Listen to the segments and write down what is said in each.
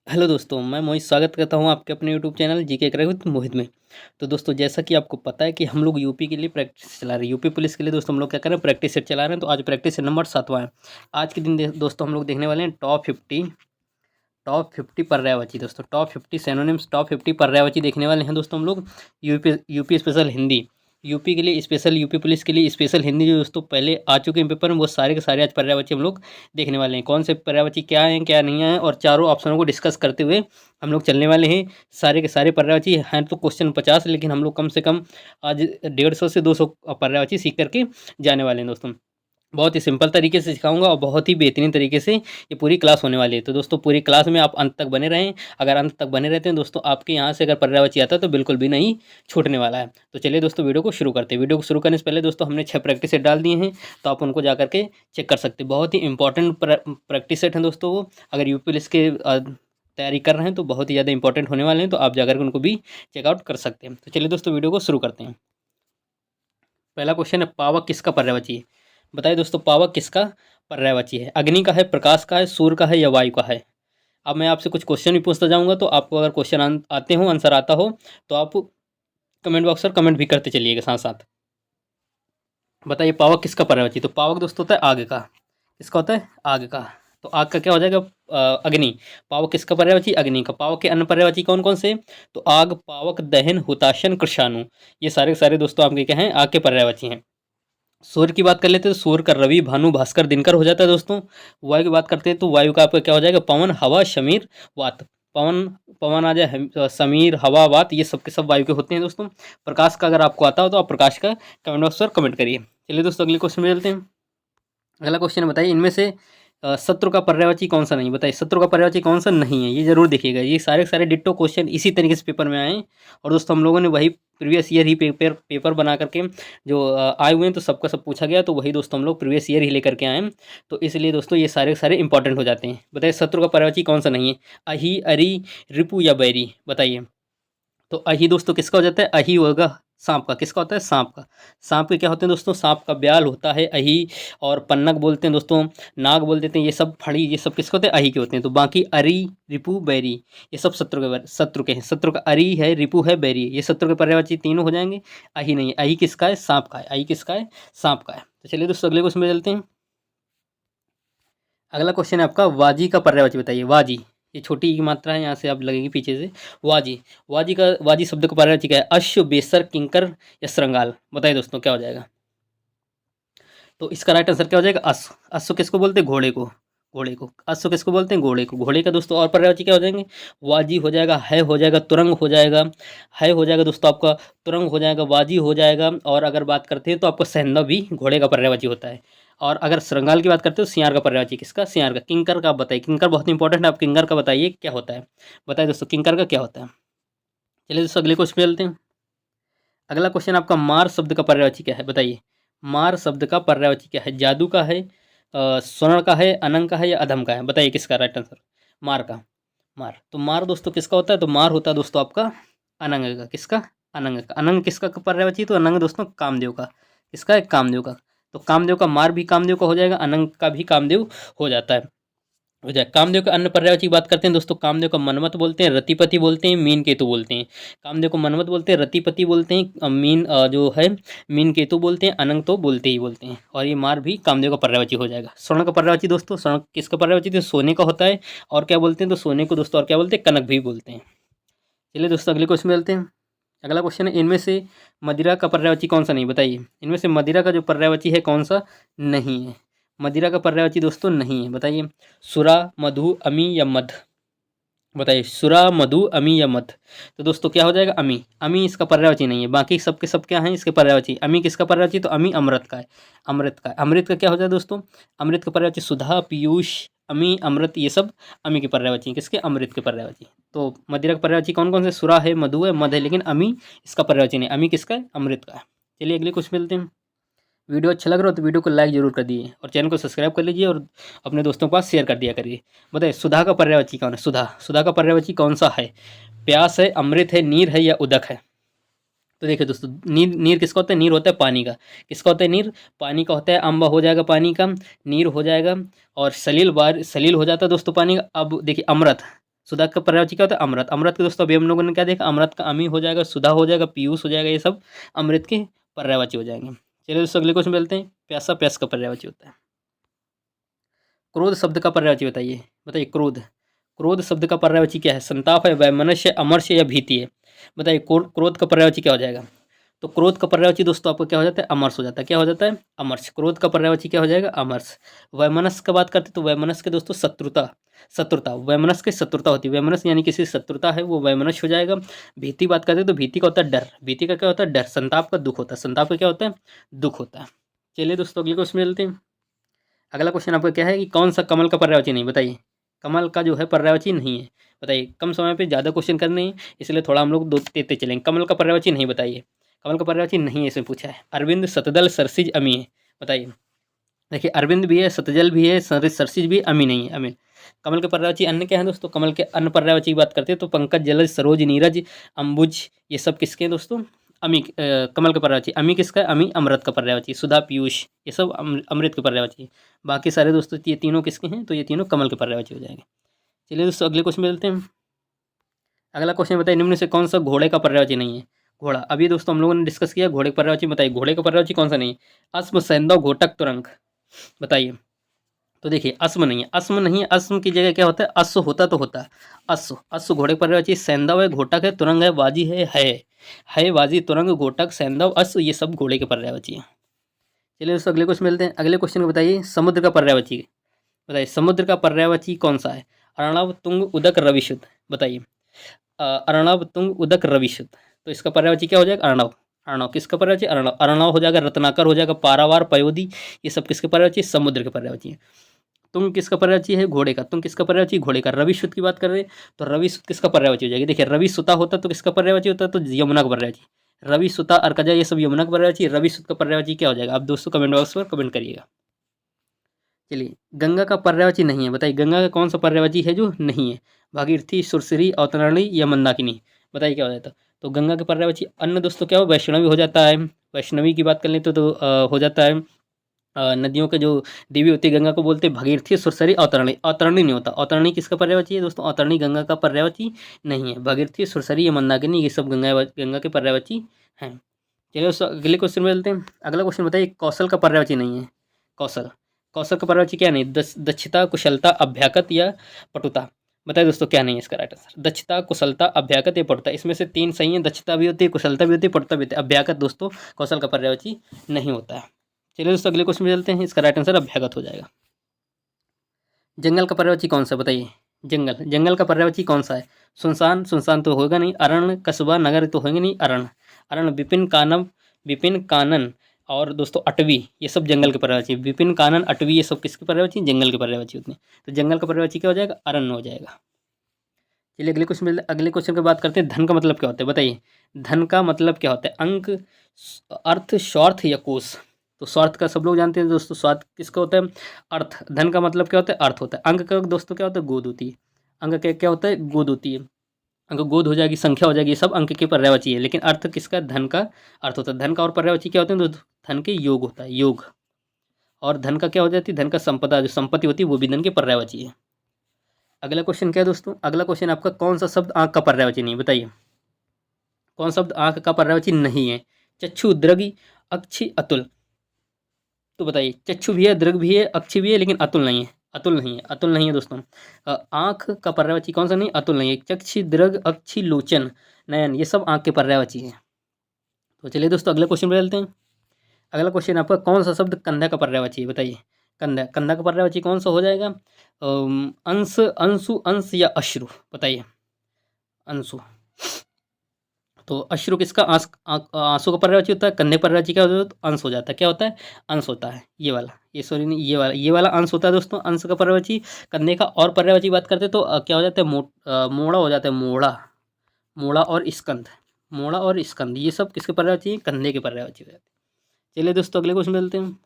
Hello दोस्तों, मैं मोहित स्वागत करता हूँ आपके अपने YouTube channel GK crack with Mohit में। तो दोस्तों, जैसा कि आपको पता है कि हम लोग यूपी के लिए प्रैक्टिस चला रहे हैं। यूपी पुलिस के लिए दोस्तों हम लोग क्या कर रहे हैं, प्रैक्टिस सेट चला रहे हैं। तो आज प्रैक्टिस सेट नंबर 7वां है। आज के दिन दोस्तों हम लोग देखने वाले हैं टॉप 50 पर्यायवाची। दोस्तों टॉप 50 सिनोनिम्स, टॉप 50 पर्यायवाची देखने वाले हैं दोस्तों हम लोग। यूपी स्पेशल हिंदी, यूपी के लिए स्पेशल, यूपी पुलिस के लिए स्पेशल हिंदी जो दोस्तों पहले आ चुके हैं पेपर में, वो सारे के सारे आज पर्यायवाची हम लोग देखने वाले हैं। कौन से पर्यायवाची क्या हैं क्या नहीं है, और चारों ऑप्शनों को डिस्कस करते हुए हम लोग चलने वाले हैं। सारे के सारे पर्यायवाची हैं तो क्वेश्चन 50, लेकिन हम लोग कम से कम आज 150 से 200 पर्यायवाची सीख करके जाने वाले हैं दोस्तों। बहुत ही सिंपल तरीके से सिखाऊंगा और बहुत ही बेहतरीन तरीके से ये पूरी क्लास होने वाली है। तो दोस्तों पूरी क्लास में आप अंत तक बने रहें। अगर अंत तक बने रहते हैं दोस्तों, आपके यहाँ से अगर पर्यायवाची आता है तो बिल्कुल भी नहीं छूटने वाला है। तो चलिए दोस्तों वीडियो को शुरू करते हैं। वीडियो को शुरू करने से पहले दोस्तों हमने 6 प्रैक्टिस सेट डाल दिए हैं, तो आप उनको जा करके चेक कर सकते हैं। बहुत ही इंपॉर्टेंट प्रैक्टिस सेट हैं दोस्तों वो। अगर यूपी पुलिस के तैयारी कर रहे हैं तो बहुत ही ज़्यादा इंपॉर्टेंट होने वाले हैं, तो आप जाकर के उनको भी चेकआउट कर सकते हैं। तो चलिए दोस्तों वीडियो को शुरू करते हैं। पहला क्वेश्चन है, पावक किसका पर्यायवाची है? बताइए दोस्तों, पावक किसका पर्यायवाची है? अग्नि का है, प्रकाश का है, सूर्य का है या वायु का है? अब मैं आपसे कुछ क्वेश्चन भी पूछता जाऊंगा, तो आपको अगर क्वेश्चन आते हो, आंसर आता हो, तो आप कमेंट बॉक्स पर कमेंट भी करते चलिएगा साथ साथ। बताइए पावक किसका पर्यायवाची? तो पावक दोस्तों होता है आग का। किसका होता है? आग का। तो आग का क्या हो जाएगा? अग्नि। पावक किसका पर्यायवाची? अग्नि का। पावक के अन्य पर्यायवाची कौन कौन से? तो आग, पावक, दहन, हुताशन, कृषाणु। ये सारे के सारे दोस्तों आपके क्या हैं? आग के पर्यायवाची हैं। सूर्य की बात कर लेते हैं तो सूर्य का रवि, भानु, भास्कर, दिनकर हो जाता है दोस्तों। वायु की बात करते हैं तो वायु का आपका क्या हो जाएगा? पवन, हवा, शमीर, वात। पवन, पवन आ जाए, समीर, हवा, वात, ये सब के सब वायु के होते हैं दोस्तों। प्रकाश का अगर आपको आता हो तो आप प्रकाश का कमेंट बॉक्स पर कमेंट करिए। चलिए दोस्तों अगले क्वेश्चन में चलते हैं। अगला क्वेश्चन बताइए, इनमें से शत्रु का पर्यायवाची कौन सा नहीं? बताइए शत्रु का पर्यायवाची कौन सा नहीं है, ये जरूर देखिएगा। ये सारे के सारे डिट्टो क्वेश्चन इसी तरीके से पेपर में आए हैं। और दोस्तों हम लोगों ने वही प्रीवियस ईयर ही पेपर पेपर बना करके जो आए हुए हैं, तो सबका सब पूछा गया, तो वही दोस्तों हम लोग प्रीवियस ईयर ही लेकर के आए हैं। तो इसलिए दोस्तों ये सारे के सारे इंपॉर्टेंट हो जाते हैं। बताइए शत्रु का पर्यायवाची कौन सा नहीं है? अहि, अरि, रिपु या बैरी? बताइए। तो अही दोस्तों किसका हो जाता है? अही होगा सांप का। किसका होता है? सांप का। सांप के क्या होते हैं दोस्तों? सांप का ब्याल होता है अही, और पन्नग बोलते हैं दोस्तों, नाग बोल देते हैं, ये सब फड़ी, ये सब किसके होते हैं? अही के होते हैं। तो बाकी अरि, रिपु, बैरी, ये सब शत्रु के हैं। शत्रु का अरि है, रिपु है, बैरी है, ये शत्रु के पर्यायवाची तीनों हो जाएंगे। अही नहीं है। अही किसका है? सांप का है। अही किसका है? सांप का है। तो चलिए दोस्तों अगले क्वेश्चन में चलते हैं। अगला क्वेश्चन है आपका, वाजी का पर्यायवाची बताइए। वाजी, ये छोटी की मात्रा है, यहाँ से आप लगेगी पीछे से। वाजी, वाजी शब्द का पर्यायवाची क्या है? अश्व, बेसर, किंकर या श्रृंगाल? बताइए दोस्तों क्या हो जाएगा? तो इसका राइट आंसर क्या हो जाएगा? अश्व। अश्व किसको बोलते हैं? घोड़े को। घोड़े को। अश्व किसको बोलते हैं? घोड़े को। घोड़े का दोस्तों और पर्यायवाची क्या हो जाएंगे? वाजी हो जाएगा, है हो जाएगा, तुरंग हो जाएगा। है हो जाएगा दोस्तों आपका, तुरंग हो जाएगा, वाजी हो जाएगा। और अगर बात करते हैं तो आपका सहंदा भी घोड़े का पर्यायवाची होता है। और अगर श्रृंगाल की बात करते हो, सियार का पर्यायवाची किसका? सियार का। किंकर का आप बताइए। किंकर बहुत इंपॉर्टेंट है, आप किंकर का बताइए क्या होता है? बताइए दोस्तों किंकर का क्या होता है? चलिए दोस्तों अगले क्वेश्चन पे चलते हैं। अगला क्वेश्चन आपका, मार शब्द का पर्यायवाची क्या है? बताइए। मार शब्द का पर्यायवाची क्या है? जादू का है, स्वर्ण का है, अनंग का है या अधम का है? बताइए किसका राइट आंसर? मार का। मार। तो मार दोस्तों किसका होता है? तो मार होता है दोस्तों आपका अनंग का। किसका? अनंग का। अनंग किसका पर्यायवाची? तो अनंग दोस्तों कामदेव का। किसका है? कामदेव का। तो कामदेव का मार भी कामदेव का हो जाएगा, अनंग का भी कामदेव हो जाता है, हो जाए। कामदेव के अन्य पर्यायवाची की बात करते हैं दोस्तों। कामदेव को मनमत बोलते हैं, रतिपति बोलते हैं, मीन केतु बोलते हैं। कामदेव को मनमत बोलते हैं, रतिपति बोलते हैं, मीन जो है मीन केतु बोलते हैं, अनंग तो बोलते ही बोलते हैं। और ये मार भी कामदेव का पर्यायवाची हो जाएगा। स्वर्ण का पर्यायवाची दोस्तों, स्वर्ण किसका पर्यायवाची? तो सोने का होता है। और क्या बोलते हैं? तो सोने को दोस्तों और क्या बोलते हैं? कनक भी बोलते हैं। चलिए दोस्तों अगले क्वेश्चन में चलते हैं। अगला क्वेश्चन है, इनमें से मदिरा का पर्यायवाची कौन सा नहीं? बताइए। इनमें से मदिरा का जो पर्यायवाची है कौन सा नहीं है? मदिरा का पर्यायवाची दोस्तों नहीं है। बताइए। सुरा, मधु, अमी या मध? बताइए। सुरा, मधु, अमी या मध? तो दोस्तों क्या हो जाएगा? अमी। अमी इसका पर्यायवाची नहीं है। बाकी सबके सब क्या हैं इसके पर्यायवाची? अमी किसका पर्यायवाची? तो अमी अमृत का है। अमृत का। अमृत का क्या हो जाए दोस्तों? अमृत का पर्यायवाची सुधा, पीयूष, अमी, अमृत, ये सब अमी के पर्यायवाची हैं। किसके? अमृत के पर्यायवाची। तो मदिरा का पर्यायवाची कौन कौन से? सुरा है, मधु है, मध है, लेकिन अमी इसका पर्यायवाची नहीं। अमी किसका है? अमृत का है। चलिए अगले कुछ मिलते हैं। वीडियो अच्छा लग रहा हो तो वीडियो को लाइक जरूर कर दीजिए, और चैनल को सब्सक्राइब कर लीजिए, और अपने दोस्तों के पास शेयर कर दिया करिए। बताइए सुधा का पर्यायवाची कौन है? सुधा। सुधा का पर्यायवाची कौन सा है? प्यास है, अमृत है, नीर है या उदक है? तो देखिए दोस्तों, नीर, नीर किसका होता है? नीर होता है पानी का। किसका होता है? नीर पानी का होता है। अम्बा हो जाएगा पानी का, नीर हो जाएगा, और सलील हो जाता है दोस्तों पानी का। अब देखिए अमृत, सुधा का पर्यायवाची क्या होता है? अमृत। अमृत के दोस्तों अभी हम लोगों ने क्या देखा? अमृत का अमी हो जाएगा, सुधा हो जाएगा, पीयूष हो जाएगा, ये सब अमृत के पर्यायवाची हो जाएंगे। चलिए दोस्तों अगले क्वेश्चन मिलते हैं। प्यासा प्यास का पर्यायवाची होता है। क्रोध शब्द का पर्यायवाची बताइए। बताइए क्रोध, क्रोध शब्द का पर्यायवाची क्या है? संताप है, वैमनस्य, अमर्ष या भीति है? बताइए क्रोध का पर्यायवाची क्या हो जाएगा? तो क्रोध का पर्यायवाची दोस्तों आपको क्या हो जाता है? अमर्ष हो जाता है। क्या हो जाता है? अमर्ष। क्रोध का पर्यायवाची क्या हो जाएगा? अमर्ष। वैमनस्य का बात करते तो वैमनस्य के दोस्तों शत्रुता, शत्रुता, वैमनस्य की शत्रुता होती है। वैमनस्य यानी किसी शत्रुता है वो वैमनस्य हो जाएगा। भीति बात करते तो भीति का होता है डर। भीति का क्या होता है? डर। संताप का दुख होता है। संताप का क्या होता है? दुख होता है। चलिए दोस्तों अगले क्वेश्चन मिलते हैं। अगला क्वेश्चन आपका क्या है कि कौन सा कमल का पर्यायवाची नहीं? बताइए कमल का जो है पर्यायवाची नहीं है। बताइए कम समय पे ज़्यादा क्वेश्चन करने हैं इसलिए थोड़ा हम लोग दो देते चलेंगे। कमल का पर्यायवाची नहीं बताइए, कमल का पर्यायवाची नहीं है इसमें पूछा है। अरविंद, सतदल, सरसिज, अमी है। बताइए देखिए अरविंद भी है, सतजल भी है, सरसिज भी, अमी नहीं है। अमी कमल के पर्यायवाची अन्य क्या है दोस्तों? कमल के अन्य पर्यायवाची की बात करते हैं तो पंकज, जलज, सरोज, नीरज, अंबुज, ये सब किसके हैं दोस्तों? अमी कमल का पर्यायवाची। अमी किसका है? अमी अमृत का पर्यायवाची। सुधा, पीयूष, ये सब अमृत के पर्यायवाची। बाकी सारे दोस्तों ये तीनों किसके हैं? तो ये तीनों कमल के पर्यायवाची हो जाएंगे। चलिए दोस्तों अगले क्वेश्चन में चलते हैं। अगला क्वेश्चन बताइए निम्न से कौन सा घोड़े का पर्यायवाची नहीं है? घोड़ा अभी दोस्तों हम लोगों ने डिस्कस किया घोड़े का पर्यायवाची। बताइए घोड़े का पर्यायवाची कौन सा नहीं है? अश्व, सैंधव, घोटक, तुरंग। बताइए तो देखिए अश्व नहीं है, अश्व नहीं है, अश्व की जगह क्या होता है? अश्व होता तो होता अश्व। अश्व घोड़े पर पर्यायवाची। सैंधव है, घोटक है, तुरंग है, बाजी है बाजी, तुरंग, घोटक, सैंधव, अश्व, ये सब घोड़े के पर्यायवाची हैं। चलिए दोस्तों अगले क्वेश्चन मिलते हैं। अगले क्वेश्चन को बताइए समुद्र का पर्यायवाची। बताइए समुद्र का पर्यायवाची कौन सा है? अर्णव, तुंग, उदक, रविशुद्ध। बताइए अर्णव, तुंग, उदक, रविशुद्ध। तो इसका पर्यायवाची क्या हो जाएगा? अर्णव। अर्णव किसका पर्यायवाची? अर्णव। अर्णव हो जाएगा, रत्नाकर हो जाएगा, पारावार, पयोधी, ये सब किसके पर्यायवाची? समुद्र के पर्यायवाची है। तुंग किसका पर्यायवाची है? घोड़े का। तुंग किसका पर्यायवाची? घोड़े का। रविशुद्ध की बात कर रहे हैं तो रविशुद्ध किसका पर्यायवाची हो जाएगी? देखिए रविसुता होता तो किसका पर्यायवाची होता? तो यमुना का पर्यायवाची। रविसुता, अर्कजा, ये सब यमुना का पर्यायवाची। रविशुद्ध का पर्यायवाची क्या हो जाएगा? आप दोस्तों कमेंट बॉक्स पर कमेंट करिएगा। चलिए गंगा का पर्यायवाची नहीं है। बताइए गंगा का कौन सा पर्यायवाची है जो नहीं है? भागीरथी, सुरसरी, अवतरणी या मंदाकिनी। बताइए क्या हो जाता? तो गंगा के पर्यायवाची अन्य दोस्तों क्या हो? वैष्णवी हो जाता है। वैष्णवी की बात कर लें तो हो जाता है नदियों के जो देवी होती है गंगा को बोलते हैं भागीरथी, सुरसरी, अवतरणी। अवतरणी नहीं होता। अवतरणी किसका पर्यायवाची है दोस्तों? अवतरणी गंगा का पर्यायवाची नहीं है। भागीरथी, सुरसरी या मंदाकिनी ये सब गंगा के पर्यायवाची हैं। चलिए दोस्तों अगले क्वेश्चन में चलते हैं। अगला क्वेश्चन बताइए कौशल का पर्यायवाची नहीं है। कौशल, कौशल का पर्यायवाची क्या नहीं? दक्षता, कुशलता, अभ्यागत या पटुता। बताइए दोस्तों क्या नहीं है इसका राइट आंसर? दक्षता, कुशलता, अभ्यागत या पटुता। इसमें से तीन सही है। दक्षता भी होती है, कुशलता भी होती है, पटुता भी होती है। अभ्यागत दोस्तों कौशल का पर्यायवाची नहीं होता है। चलिए दोस्तों अगले क्वेश्चन में चलते हैं। इसका राइट आंसर अभ्यागत हो जाएगा। जंगल का पर्यायवाची कौन सा? बताइए जंगल, जंगल का पर्यायवाची कौन सा है? सुनसान, सुनसान तो होगा नहीं। अरण्य, कस्बा, नगर तो होंगे नहीं। अरण्य, अरण्य, विपिन, कानन, विपिन, कानन और दोस्तों अटवी, ये सब जंगल के पर्यायवाची। विपिन, कानन, अटवी, ये सब किसके पर्यायवाची? जंगल के पर्यायवाची होते हैं। तो जंगल का पर्यायवाची क्या हो जाएगा? अरण्य हो जाएगा। चलिए अगले क्वेश्चन में अगले क्वेश्चन की बात करते हैं। धन का मतलब क्या होता है? बताइए धन का मतलब क्या होता है? अंक, अर्थ, स्वार्थ या कोष। तो स्वार्थ का सब लोग जानते हैं दोस्तों। स्वार्थ किसका होता है? अर्थ। धन का मतलब क्या होता है? अर्थ होता है। अंक का दोस्तों क्या होता है? गोद होती है। अंक का क्या होता है? गोद होती है। अंक गोद हो जाएगी, संख्या हो जाएगी, ये सब अंक के पर्यायवाची है। लेकिन अर्थ किसका? धन का अर्थ होता है। धन का और पर्यायवाची क्या होते हैं दोस्तों? धन के योग होता है, योग। और धन का क्या हो जाती है? धन का संपदा, जो संपत्ति होती है वो भी धन के पर्यायवाची है। अगला क्वेश्चन क्या है दोस्तों? अगला क्वेश्चन आपका कौन सा शब्द आंख का पर्यायवाची नहीं? बताइए कौन शब्द आंख का पर्यायवाची नहीं है? चक्षु, दृग, अक्षि, अतुल। तो बताइए चक्षु भी है, दृग भी है, अक्षि भी है, लेकिन अतुल नहीं है। अतुल नहीं है, अतुल नहीं है दोस्तों। आंख का पर्यायवाची कौन सा नहीं? अतुल नहीं है। चक्षु, दृग, अक्षि, लोचन, नयन, ये सब आंख के पर्यायवाची हैं। तो चलिए दोस्तों अगले क्वेश्चन पे चलते हैं। अगला क्वेश्चन आपका कौन सा शब्द कंधा का पर्यायवाची है? बताइए कंधा, कंधा का पर्यायवाची कौन सा हो जाएगा? अंश, अंशु, अंश या अश्रु। बताइए अंशु। तो अश्रु किसका? आंसू का पर्यायवाची होता है। कंधे पर्यायवाची क्या होता है? तो अंश हो जाता है। क्या होता है? अंश होता है। ये वाला, ये सॉरी नहीं, ये वाला अंश होता है दोस्तों। अंश का पर्यायवाची। कंधे का और पर्यायवाची बात करते हैं तो क्या हो जाता है? मोड़ा हो जाता है। मोड़ा, मोड़ा और स्कंध, मोड़ा और स्कंध, ये सब किसके पर्यायवाची है? कंधे के पर्यायवाची हो जाते हैं। चलिए दोस्तों अगले क्वेश्चन मिलते हैं।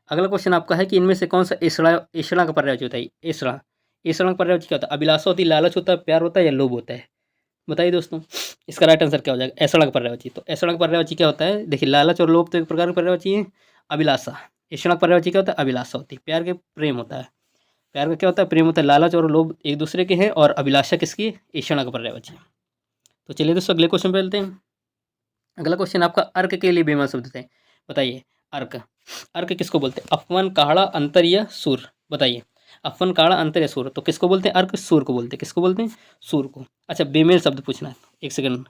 अगला क्वेश्चन आपका है कि इनमें से कौन सा ऐषणा का पर्यायवाची होता है? ऐषणा, ऐषणा का पर्यायवाची क्या होता है? अभिलाषा होती है, लालच होता है, प्यार होता है या लोभ होता है? बताइए दोस्तों इसका राइट आंसर क्या हो जाएगा? ऐषणा का पर्यायवाची। तो ऐषणा का पर्यायवाची क्या होता है? देखिए लालच और लोभ तो एक प्रकार का पर्यायवाची है। अभिलाषा, ऐषणा का पर्यायवाची क्या होता है? अभिलाषा होती है, प्यार के प्रेम होता है। प्यार का क्या होता है? प्रेम होता है लालच और लोभ एक दूसरे के हैं, और अभिलाषा किसकी है? ईषणा का पर्यायवाची है। तो चलिए दोस्तों अगले क्वेश्चन पे चलते हैं। अगला क्वेश्चन आपका अर्क के लिए बेईमान शब्द है, बताइए। अर्क, अर्क किसको बोलते हैं? अपवन, काढ़ा, अंतर या सूर, बताइए। अपवन, काढ़ा, अंतर या सूर, तो किसको बोलते हैं? अर्क सूर को बोलते हैं। किसको बोलते हैं? सूर को। अच्छा, बेमेल शब्द पूछना है, एक सेकंड।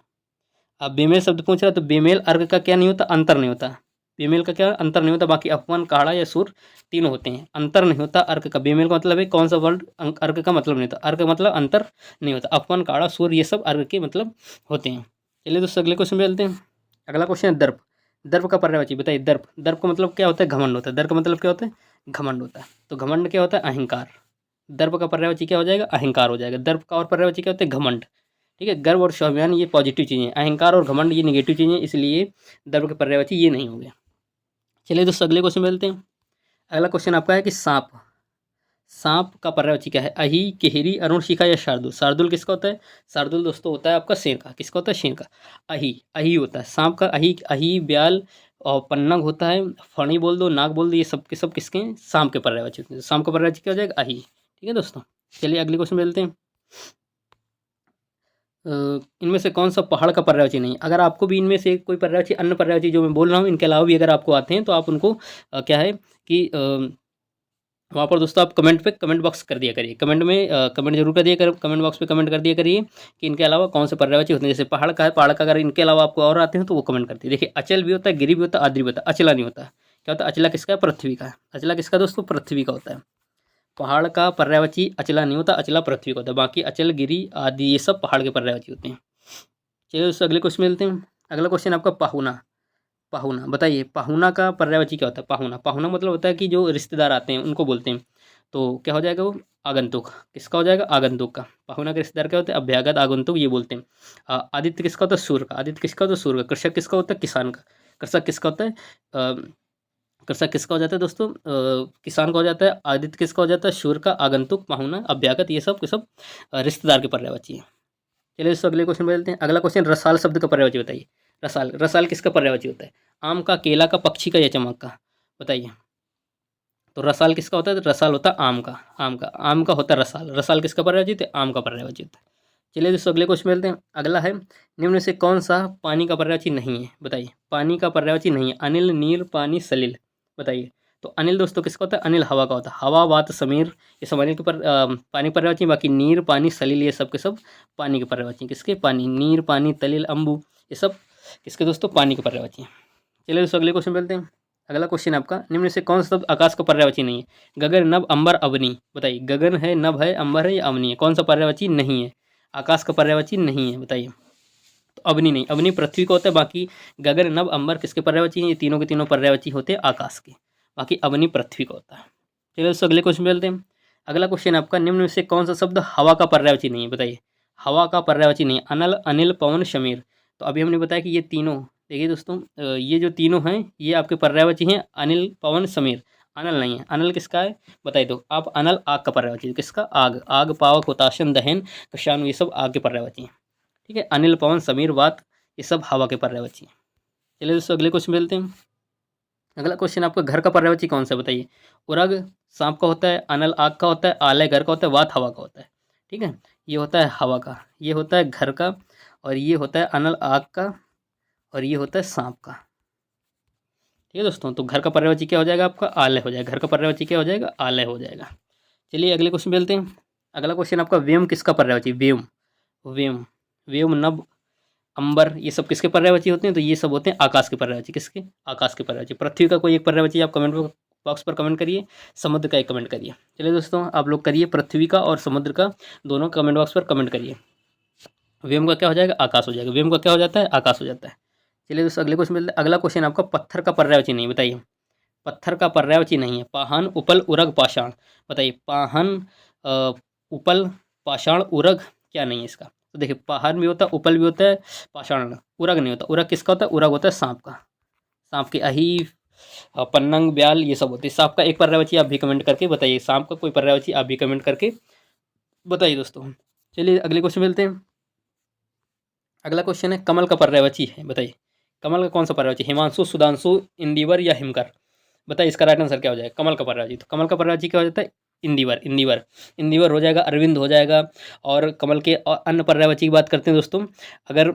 आप बेमेल शब्द पूछ रहे हो, तो बेमेल अर्क का क्या नहीं होता? अंतर नहीं होता। बेमेल का क्या अंतर नहीं होता, बाकी अपवन, काढ़ा या सूर तीनों होते हैं, अंतर नहीं होता अर्क का। बेमेल का मतलब है कौन सा वर्ड अर्क का मतलब नहीं होता? अर्क का मतलब अंतर नहीं होता। अपवन, काढ़ा, सूर ये सब अर्क के मतलब होते हैं। चलिए दोस्तों अगले क्वेश्चन पे चलते हैं। अगला क्वेश्चन है दर्प। दर्प का पर्यायवाची बताइए। दर्प, दर्प का मतलब क्या होता है? घमंड होता है। दर्प का मतलब क्या होता है? घमंड होता है। तो घमंड क्या होता है? अहंकार। दर्प का पर्यायवाची क्या हो जाएगा? अहंकार हो जाएगा। दर्प का और पर्यायवाची क्या होता है? घमंड। ठीक है, गर्व और स्वाभिमान ये पॉजिटिव चीज़ें, अहंकार और घमंड ये नेगेटिव चीज़ें, इसलिए दर्प के पर्यायवाची ये नहीं होंगे। चलिए दोस्तों अगले क्वेश्चन मिलते हैं। अगला क्वेश्चन आपका है कि सांप, सांप का पर्यायवाची क्या है? अहि, केहरी, अरुण शिखा या शार्दुल। शार्दुल किसका होता है? शार्दुल दोस्तों होता है आपका शेर का। किसका होता है? शेर का। अहि, अहि होता है सांप का। अहि, अहि, ब्याल और पन्नग होता है, फणी बोल दो, नाग बोल दो, ये सब के सब किसके हैं? सांप के पर्यायवाची होते हैं। सांप का पर्यायवाची क्या हो जाएगा? अहि। ठीक है दोस्तों, चलिए अगले क्वेश्चन मिलते हैं। इनमें से कौन सा पहाड़ का पर्यायवाची नहीं? अगर आपको भी इनमें से कोई पर्यायवाची, अन्य पर्यायवाची जो मैं बोल रहा हूँ, इनके अलावा भी अगर आपको आते हैं तो आप उनको क्या है कि वहाँ पर दोस्तों आप कमेंट पे कमेंट बॉक्स कर दिया करिए। कमेंट में कमेंट जरूर कर दिया कर, कमेंट बॉक्स पे कमेंट कर दिया करिए कि इनके अलावा कौन से पर्यायवाची होते हैं। जैसे पहाड़ का है, पहाड़ का अगर इनके अलावा आपको और आते हैं तो वो कमेंट करते हैं। देखिए, अचल भी होता है, गिरि भी होता है, आद्रि भी होता है, अचला नहीं होता। क्या होता है? अचला किसका है? पृथ्वी का है। अचला किसका दोस्तों? पृथ्वी का होता है। पहाड़ का पर्यायवाची अचला नहीं होता, अचला पृथ्वी का होता है। बाकी अचल, गिरि आदि ये सब पहाड़ के पर्यायवाची होते हैं। चलिए दोस्तों अगले क्वेश्चन मिलते हैं। अगला क्वेश्चन आपका पाहुना। पाहुना, बताइए पाहुना का पर्यायवाची क्या होता है? पाहुना, पाहुना मतलब होता है कि जो रिश्तेदार आते हैं उनको बोलते हैं। तो क्या हो जाएगा वो? आगंतुक। किसका हो जाएगा? आगंतुक का। पाहुना के रिश्तेदार क्या होते हैं? अभ्यागत, आगंतुक ये बोलते हैं। आदित्य किसका होता है? सूर्य का। आदित्य किसका होता है? सूर्य का। कृषक किसका होता है? किसान का। कृषक किसका होता है? कृषक किसका हो जाता है दोस्तों? किसान का हो जाता है। आदित्य किसका हो जाता है? सूर्य का। आगंतुक, पाहुना, अभ्यागत ये सब के सब रिश्तेदार के पर्यायवाची है। चलिए दोस्तों अगले क्वेश्चन बदलते हैं। अगला क्वेश्चन रसाल शब्द का पर्यायवाची बताइए। रसाल, रसाल किसका पर्यायवाची होता है? आम का, केला का, पक्षी का या चमक का, बताइए। तो रसाल किसका होता है? तो रसाल होता है आम का। आम का, आम का होता है रसाल। रसाल किसका पर्यायवाची होता है? आम का पर्यायवाची होता है। चलिए दोस्तों अगले क्वेश्चन मिलते हैं। अगला है निम्न में से कौन सा पानी का पर्यायवाची नहीं है? बताइए। पानी का पर्यायवाची नहीं है। अनिल, नीर, पानी, सलिल, बताइए। तो अनिल दोस्तों किसका होता है? अनिल हवा का होता है। हवा, वात, समीर ये सब अनिल के पानी पर्यायवाची। बाकी नीर, पानी, सलिल ये सब के सब पानी के पर्यायवाची। किसके? पानी। नीर, पानी, तलिल, अम्बु ये सब किसके दोस्तों? पानी के पर्यायवाची। चलिए दोस्तों अगले क्वेश्चन मिलते हैं। अगला क्वेश्चन आपका निम्न में से कौन सा शब्द आकाश का पर्यायवाची नहीं है? गगन, नभ, अंबर, अवनी, बताइए। गगन है, नभ है, अंबर है या अवनी है? कौन सा पर्यायवाची नहीं है? आकाश का पर्यायवाची नहीं है, बताइए। तो अवनी नहीं, अवनी पृथ्वी का होता है। बाकी गगन, नभ, अंबर किसके पर्यायवाची हैं? ये तीनों के तीनों पर्यायवाची होते हैं आकाश के। बाकी अवनी पृथ्वी का होता है। चलिए दोस्तों अगले क्वेश्चन पे चलते हैं। अगला क्वेश्चन आपका निम्न में से कौन सा शब्द हवा का पर्यायवाची नहीं है? बताइए। हवा का पर्यायवाची नहीं है। अनल, अनिल, पवन, शमीर। तो अभी हमने बताया कि ये तीनों, देखिए दोस्तों ये जो तीनों हैं ये आपके पर्यायवाची हैं। अनिल, पवन, समीर। अनल नहीं है। अनल किसका है? बताइए। तो आप अनल आग का पर्यायवाची है। किसका? आग। आग, पावक, हुताशन, दहन, कशानु ये सब आग के पर्यायवाची हैं। ठीक है, अनिल, पवन, समीर, वात ये सब हवा के पर्यायवाची हैं। चलिए दोस्तों अगले क्वेश्चन मिलते हैं। अगला क्वेश्चन आपका घर का पर्यायवाची कौन सा है? बताइए। उरग सांप का होता है, अनल आग का होता है, आलय घर का होता है, वात हवा का होता है। ठीक है, ये होता है हवा का, ये होता है घर का, और ये होता है अनल आग का, और ये होता है सांप का। ठीक है दोस्तों, तो घर का पर्यायवाची क्या हो जाएगा आपका? आलय हो जाएगा। घर का पर्यायवाची क्या हो जाएगा? आलय हो जाएगा। चलिए अगले क्वेश्चन मिलते हैं। अगला क्वेश्चन आपका व्योम किसका पर्यायवाची? व्योम, व्योम, व्योम, नभ, अंबर ये सब किसके पर्यायवाची होते हैं? तो ये सब होते हैं आकाश के पर्यायवाची। किसके? आकाश के पर्यायवाची। पृथ्वी का कोई एक पर्यायवाची आप कमेंट बॉक्स पर कमेंट करिए, समुद्र का एक कमेंट करिए। चलिए दोस्तों आप लोग करिए, पृथ्वी का और समुद्र का दोनों कमेंट बॉक्स पर कमेंट करिए। व्योम का क्या हो जाएगा? आकाश हो जाएगा। व्योम का क्या हो जाता है? आकाश हो जाता है। चलिए दोस्तों अगले क्वेश्चन मिलते हैं। अगला क्वेश्चन आपका पत्थर का पर्यायवाची नहीं, बताइए। पत्थर का पर्यायवाची नहीं है। पाहन, उपल, उरग, पाषाण, बताइए। पाहन, उपल, पाषाण, उरग क्या नहीं है इसका? तो देखिए, पाहन भी होता है, उपल भी होता है, पाषाण, उरग नहीं होता। उरग किसका होता है? उरग होता है सांप का। सांप के अही, पन्नंग, ब्याल ये सब होते हैं। सांप का एक पर्यायवाची आप भी कमेंट करके बताइए। सांप का कोई पर्यायवाची आप भी कमेंट करके बताइए दोस्तों। चलिए अगले क्वेश्चन मिलते हैं। अगला क्वेश्चन है कमल का पर्यायवाची है, बताइए। कमल का कौन सा पर्यायवाची? हिमांशु, सुधांशु, इंदिवर या हिमकर, बताइए। इसका राइट आंसर क्या हो जाएगा? कमल का पर्यायवाची। तो कमल का पर्यायवाची क्या हो जाता है? इंदिवर इंदिवर इंदिवर हो जाएगा, अरविंद हो जाएगा। और कमल के अन्य पर्यायवाची की बात करते हैं दोस्तों, अगर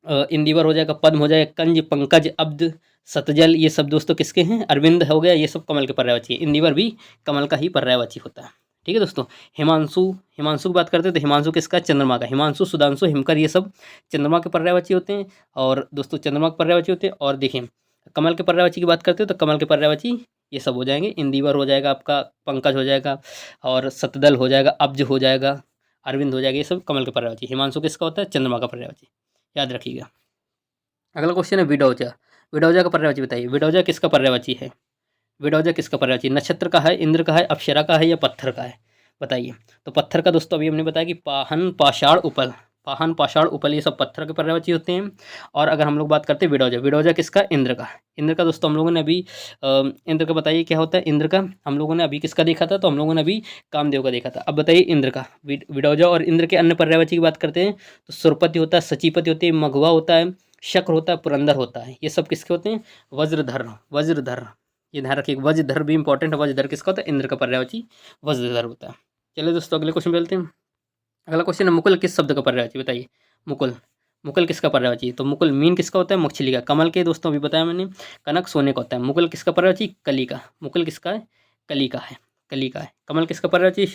इंदिवर हो जाएगा, पद्म हो जाएगा, कंज, पंकज, अब्द, सतजल, ये सब दोस्तों किसके हैं, अरविंद हो गया, ये सब कमल के पर्यायवाची है। इंदिवर भी कमल का ही पर्यायवाची होता है। ठीक है दोस्तों। हिमांशु, हिमांशु की बात करते हैं तो हिमांशु किसका, चंद्रमा का। हिमांशु, सुधांशु, हिमकर, ये सब चंद्रमा के पर्यायवाची होते हैं। और दोस्तों चंद्रमा के पर्यायवाची होते हैं। और देखिए कमल के पर्यायवाची की बात करते हैं तो कमल के पर्यायवाची ये सब हो जाएंगे। इंदिवर हो जाएगा आपका, पंकज हो जाएगा, और सतदल हो जाएगा, अब्ज हो जाएगा, अरविंद हो जाएगा, ये सब कमल के पर्यायवाची। हिमांशु किसका होता है, चंद्रमा का पर्यायवाची, याद रखिएगा। अगला क्वेश्चन है विडौजा। विडौजा का पर्यायवाची बताइए। विडौजा किसका पर्यायवाची है, विडौजा किसका पर्यायवाची, नक्षत्र का है, इंद्र का है, अप्सरा का है, या पत्थर का है, बताइए। तो पत्थर का दोस्तों अभी हमने बताया कि पाहन, पाषाण, उपल, पाहन, पाषाण, उपल, ये सब पत्थर के पर्यायवाची होते हैं। और अगर हम लोग बात करते हैं विडौजा, विडौजा किसका, इंद्र का। इंद्र का दोस्तों हम लोगों ने अभी इंद्र का बताइए क्या होता है इंद्र का, हम लोगों ने अभी किसका देखा था, तो हम लोगों ने अभी कामदेव का देखा था। अब बताइए इंद्र का, विडौजा और इंद्र के अन्य पर्यायवाची की बात करते हैं तो सुरपति होता है, सचीपति होती है, मघवा होता है, शक्र होता है, पुरंदर होता है, ये सब किसके होते हैं, वज्रधर, वज्रधर, ये ध्यान रखिए। वज्रधर भी इंपॉर्टेंट है। वज्रधर किसका होता है, इंद्र का पर्यायवाची वज्रधर होता है। चलिए दोस्तों अगले क्वेश्चन मिलते हैं। अगला क्वेश्चन है मुकुल किस शब्द का पर्यायवाची, बताइए। मुकुल, मुकुल किसका पर्यायवाची है, तो मुकुल मीन किसका होता है, मछली का। कमल के दोस्तों अभी बताया मैंने, कनक सोने का होता है। मुकुल किसका पर्यायवाची, कली का। मुकुल किसका है, कली का है, कली का है। कमल किसका पर्यायवाची,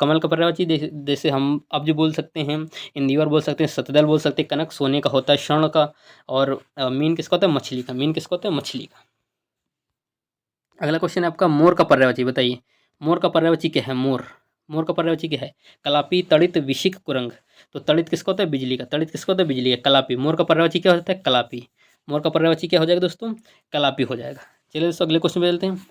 कमल का पर्यायवाची जैसे हम अब्ज बोल सकते हैं, इंदिवर बोल सकते हैं, सतदल बोल सकते हैं, कनक सोने का होता है, स्वर्ण का, और मीन किसका होता है, मछली का। मीन किसका होता है, मछली का। अगला क्वेश्चन है आपका मोर का पर्यायवाची बताइए। मोर का पर्यायवाची क्या है, मोर, मोर का पर्यायवाची क्या है, कलापी, तड़ित, विशिक, कुरंग। तो तड़ित किसका होता है, बिजली का। तड़ित किसका होता है, बिजली का। कलापी, मोर का पर्यायवाची क्या होता है, कलापी। मोर का पर्यायवाची क्या हो जाएगा दोस्तों, कलापी हो जाएगा। चलिए दोस्तों अगले क्वेश्चन में चलते हैं।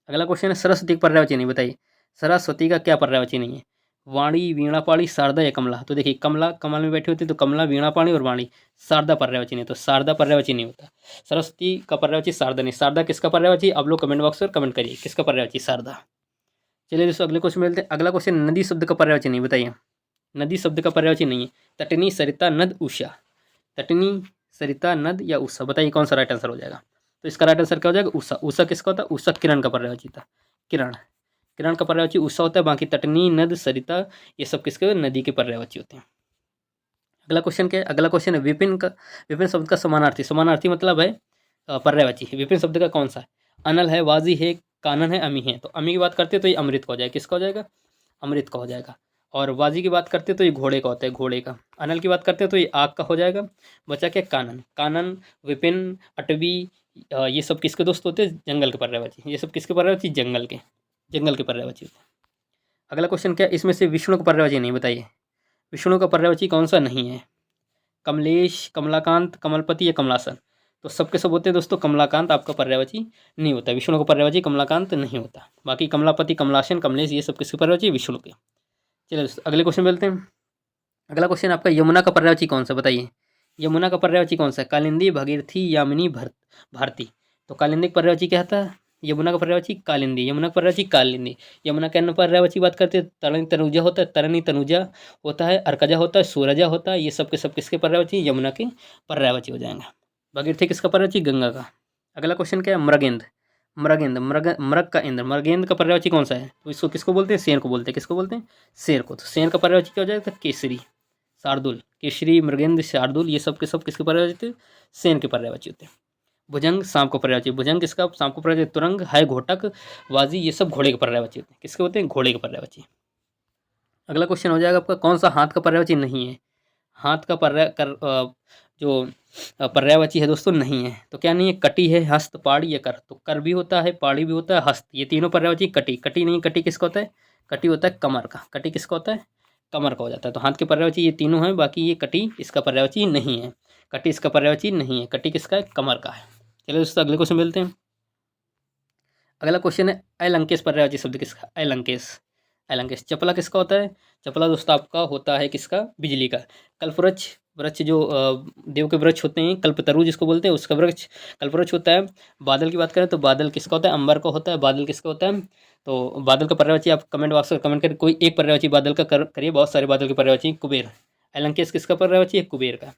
अगला क्वेश्चन है सरस्वती का पर्यायवाची नहीं, बताइए। सरस्वती का क्या पर्यायवाची नहीं है, वाणी, वीणा पाणी, शारदा या कमला। तो देखिए कमला, कमल में बैठी होती है तो कमला, वीणा पाणी और वाणी। शारदा पर्यायवाची नहीं, तो शारदा पर्यायवाची नहीं होता। सरस्वती का पर्यायवाची शारदा नहीं। शारदा किसका पर्यायवाची, आप लोग कमेंट बॉक्स पर कमेंट करिए किसका पर्यायवाची, शारदा। चलिए दोस्तों अगले क्वेश्चन में मिलते हैं। अगला क्वेश्चन नदी शब्द का पर्यायवाची नहीं, बताइए। नदी शब्द का पर्यायवाची नहीं है, तटनी, सरिता, नद, उषा। तटनी, सरिता, नद या उषा, बताइए कौन सा राइट आंसर हो जाएगा। तो इसका राइट आंसर क्या हो जाएगा, उषा। उषा किसका होता है, उषा किरण का पर्यायवाची था, किरण। किरण का पर्यायवाची उषा होता है। बाकी तटनी, नद, सरिता, ये सब किसके, नदी के पर्यायवाची होते हैं। अगला क्वेश्चन क्या है, अगला क्वेश्चन है विपिन का, विपिन शब्द का समानार्थी। समानार्थी मतलब है पर्यायवाची। विपिन शब्द का कौन सा है, अनल है, वाजी है, कानन है, अमी है। तो अमी की बात करते हैं तो ये अमृत का हो जाएगा, किसका हो जाएगा, अमृत का हो जाएगा। और वाजी की बात करते हैं तो ये घोड़े का होता है, घोड़े का। अनल की बात करते हैं तो ये आग का हो जाएगा। बचा क्या, कानन। कानन, विपिन, अटवी, ये सब किसके दोस्त होते हैं, जंगल के पर्यायवाची। ये सब किसके पर्यायवाची, जंगल के, जंगल के पर्यायवाची होते हैं। अगला क्वेश्चन क्या है, इसमें से विष्णु का पर्यायवाची नहीं, बताइए। विष्णु का पर्यायवाची कौन सा नहीं है, कमलेश, कमलाकांत, कमलपति या कमलासन। तो सबके सब होते हैं दोस्तों, कमलाकांत आपका पर्यायवाची नहीं होता। विष्णु का पर्यायवाची कमलाकांत नहीं होता। बाकी कमलापति, कमलासन, कमलेश, ये सब किसके पर्यायवाची, विष्णु के। चलिए दोस्तों अगले क्वेश्चन मिलते हैं। अगला क्वेश्चन आपका यमुना का पर्यायवाची कौन सा, बताइए। यमुना का पर्यायवाची कौन सा है, कालिंदी, भागीरथी, यामिनी, भारती। तो कालिंदी का पर्यायवाची क्या था, यमुना का पर्यायवाची कालिंदी। यमुना का पर्यायवाची कालिंदी। यमुना के अन्य पर्यायवाची बात करते हैं, तरणी, तनुजा होता है, तरणी, तनुजा होता है, अर्कजा होता है, सूरजा होता है। ये सब के सब किसके पर्यायवाची, यमुना के पर्यायवाची हो जाएंगे। भागीरथी किसका पर्यायवाची, गंगा का। अगला क्वेश्चन क्या है, मृगेंद्र। मृगेंद्र, मृग का इंद्र। मृगेंद्र का पर्यायवाची कौन सा है, तो इसको किसको बोलते हैं, शेर को बोलते हैं। किसको बोलते हैं, शेर को। तो शेर का पर्यायवाची क्या हो जाएगा, केसरी, शार्दुल। केसरी, मृगेंद्र, शार्दुल, ये सब के सब किसके पर्यायवाची होते हैं, शेर के पर्यायवाची होते हैं। भुजंग सांप को पर्यायवाची। भुजंग किसका, सांप को पर्यायवाची। तुरंग है, घोटक, वाजी, ये सब घोड़े के पर्यायवाची होते हैं। किसके होते हैं, घोड़े के पर्यायवाची। अगला क्वेश्चन हो जाएगा आपका, कौन सा हाथ का पर्यायवाची नहीं है। हाथ का जो पर्यायवाची है दोस्तों नहीं है, तो क्या नहीं है, कटी है, हस्त, पाड़ी या कर। तो कर भी होता है, पाड़ी भी होता है, हस्त, ये तीनों पर्यायवाची। कटी, कटी नहीं, कटी किसका होता है, कटी होता है कमर का। कटी किसका होता है, कमर का हो जाता है। तो हाथ के पर्यायवाची ये तीनों हैं, बाकी ये कटी इसका पर्यायवाची नहीं है। कटी इसका पर्यायवाची नहीं है, कटी किसका है, कमर का है। चलिए दोस्तों अगले क्वेश्चन मिलते हैं। अगला क्वेश्चन है अलंकेश पर्यायवाची शब्द किसका, अलंकेश। अलंकेश। चपला किसका होता है, चपला दोस्तों आपका होता है किसका, बिजली का। कल्पवृक्ष, वृक्ष जो देव के वृक्ष होते हैं, कल्पतरु जिसको बोलते हैं, उसका वृक्ष कल्पवृक्ष होता है। बादल की बात करें तो बादल किसका होता है, अंबर का होता है। बादल किसका होता है, तो बादल का पर्यायवाची आप कमेंट बॉक्स में कमेंट करें, कोई एक पर्यायवाची बादल का करिए, बहुत सारे बादल के पर्यायवाची। कुबेर। अलंकेश किसका पर्यायवाची है, कुबेर का,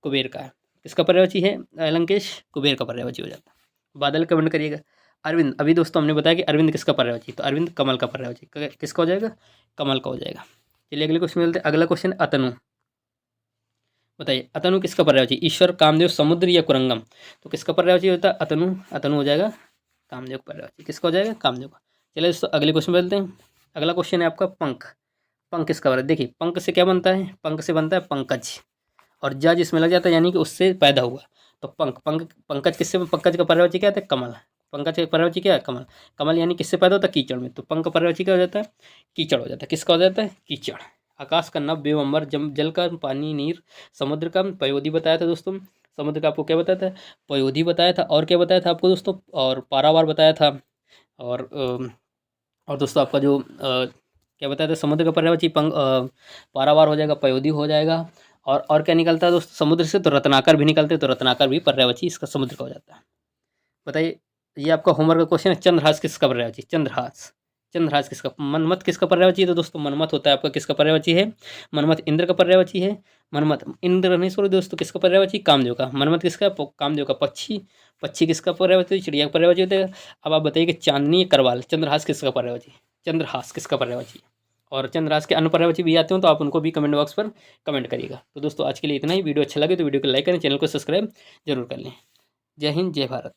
कुबेर का। किसका पर्यायवाची है अलंकेश, कुबेर का पर्यायवाची हो जाता है। बादल कमेंट करिएगा। अरविंद, अभी दोस्तों हमने बताया कि अरविंद किसका पर्यायवाची, तो अरविंद कमल का पर्यायवाची, किसका हो जाएगा, कमल का हो जाएगा। चलिए अगले क्वेश्चन मिलते हैं। अगला क्वेश्चन अतनु, बताइए अतनु किसका पर्यायवाची, ईश्वर, कामदेव, समुद्र या कुरंगम। तो किसका पर्यायवाची होता है अतनु, अतनु हो जाएगा कामदेव का पर्यायवाची, किसका हो जाएगा, कामदेव का। चलिए दोस्तों अगले क्वेश्चन मिलते हैं। अगला क्वेश्चन है आपका पंख, पंख किसका पर्याय, देखिए पंख से क्या बनता है, पंख से बनता है पंकज, और जज इसमें लग जाता है यानी कि उससे पैदा हुआ। तो पंकज किससे, पंकज का पर्यायवाची क्या होता है, कमल। पंकज का पर्यायवाची क्या है, कमल। कमल यानी किससे पैदा होता है, कीचड़ में। तो पंख का पर्यायवाची क्या हो जाता है, कीचड़ हो जाता है, किसका हो जाता है, कीचड़। आकाश का नभ, वेव, अंबर, जल का, पानी, नीर, समुद्र का पयोधी बताया था दोस्तों। समुद्र का आपको क्या बताया था, पयोधी बताया था। और क्या बताया था आपको दोस्तों, और पारावार बताया था। और दोस्तों आपका जो क्या बताया था, समुद्र का पर्यायवाची पारावार हो जाएगा, पयोधी हो जाएगा। और क्या निकलता है दोस्तों समुद्र से, तो रत्नाकर भी निकलते हैं, तो रत्नाकर भी पर्यायवाची इसका समुद्र का हो जाता है। बताइए ये आपका होमवर्क का क्वेश्चन है, चंद्रहास किसका पर्यायवाची, चंद्रहास, चंद्रहास किसका, मनमथ किसका पर्यायवाची है, तो दोस्तों मनमथ होता है आपका किसका पर्यायवाची है, मनमथ इंद्र का पर्यायवाची है। मनमथ इंद्र नहीं, सॉरी दोस्तों, किसका पर्यायवाची, कामदेव का। मनमथ किसका, कामदेव का। पक्षी, पक्षी किसका पर्यायवाची, चिड़िया का पर्यायवाची होता है। अब आप बताइए कि चांदनी करवाल, चंद्रहास किसका पर्यायवाची, चंद्रहास किसका पर्यायवाची। और चंद्रहास के अन्य पर्यायवाची भी आते हो तो आप उनको भी कमेंट बॉक्स पर कमेंट करिएगा। तो दोस्तों आज के लिए इतना ही। वीडियो अच्छा लगे तो वीडियो को लाइक करें, चैनल को सब्सक्राइब जरूर कर लें। जय हिंद, जय भारत।